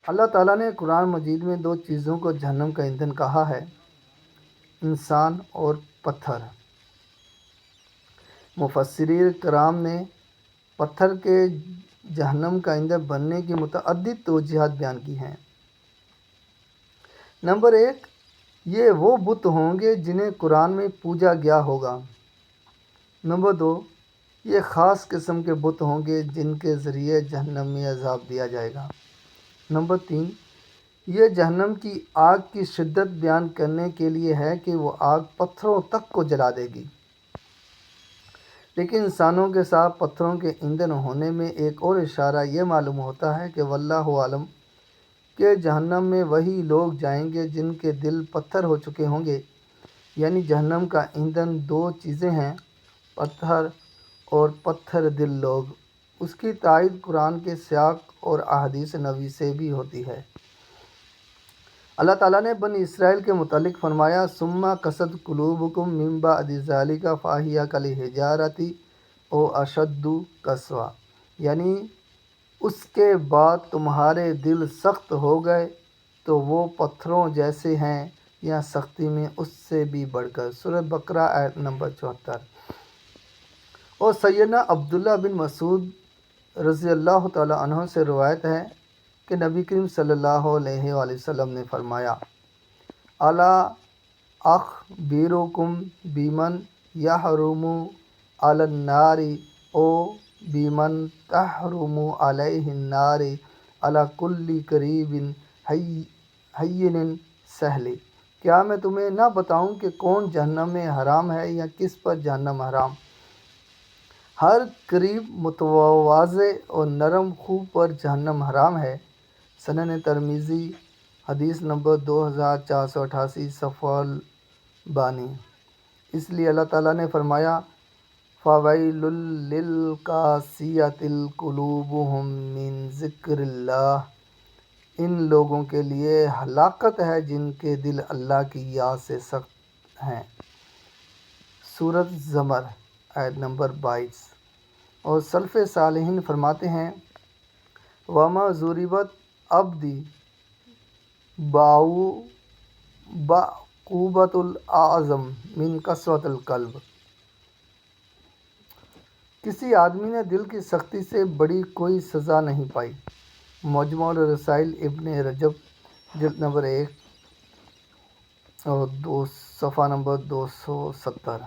اللہ تعالیٰ نے قرآن مجید میں دو چیزوں کو جہنم کا ایندھن کہا ہے، انسان اور پتھر۔ مفسرین کرام نے پتھر کے جہنم کا ایندھن بننے کی متعدد توجیہات بیان کی ہیں۔ نمبر 1، یہ وہ بت ہوں گے جنہیں قرآن میں پوجا گیا ہوگا۔ نمبر 2، یہ خاص قسم کے بت ہوں گے جن کے ذریعے جہنم میں عذاب دیا جائے گا۔ نمبر 3، یہ جہنم کی آگ کی شدت بیان کرنے کے لیے ہے کہ وہ آگ پتھروں تک کو جلا دے گی۔ لیکن انسانوں کے ساتھ پتھروں کے ایندھن ہونے میں ایک اور اشارہ یہ معلوم ہوتا ہے کہ واللہ عالم کہ جہنم میں وہی لوگ جائیں گے جن کے دل پتھر ہو چکے ہوں گے، یعنی جہنم کا ایندھن دو چیزیں ہیں، پتھر اور پتھر دل لوگ۔ اس کی تائید قرآن کے سیاق اور احادیث نبوی سے بھی ہوتی ہے۔ اللہ تعالیٰ نے بنی اسرائیل کے متعلق فرمایا ثم قست قلوبکم من بعد ذلک فہی کالحجارۃ او اشد قسوۃ، یعنی اس کے بعد تمہارے دل سخت ہو گئے تو وہ پتھروں جیسے ہیں یا سختی میں اس سے بھی بڑھ کر۔ سورہ بقرہ آیت نمبر 74۔ اور سیدنا عبداللہ بن مسعود رضی اللہ تعالیٰ عنہ سے روایت ہے کہ نبی کریم صلی اللہ علیہ وآلہ وسلم نے فرمایا الا اخبرکم بمن یحرم علی النار او بمن تحرم علیہ النار علی کل قریب ہین سہل، کیا میں تمہیں نہ بتاؤں کہ کون جہنم میں حرام ہے یا کس پر جہنم حرام؟ ہر قریب متواضع اور نرم خو پر جہنم حرام ہے۔ سنن ترمذی حدیث نمبر 2488 صفحہ البانی۔ اس لیے اللہ تعالیٰ نے فرمایا فَوَيْلٌ لِلْقَاسِيَةِ قُلُوبُهُم مِّن ذِكْرِ اللَّهِ، ان لوگوں کے لیے ہلاکت ہے جن کے دل اللہ کی یاد سے سخت ہیں۔ سورۃ زمر آیت نمبر 22۔ اور سلف صالحین فرماتے ہیں وَمَا ضُرِبَتْ عَبْدِي بِعُقُوبَةٍ أَعْظَمَ مِنْ قسوۃ القلب، کسی آدمی نے دل کی سختی سے بڑی کوئی سزا نہیں پائی۔ مجموع الرسائل ابن رجب جلد نمبر 1 اور صفحہ نمبر 270۔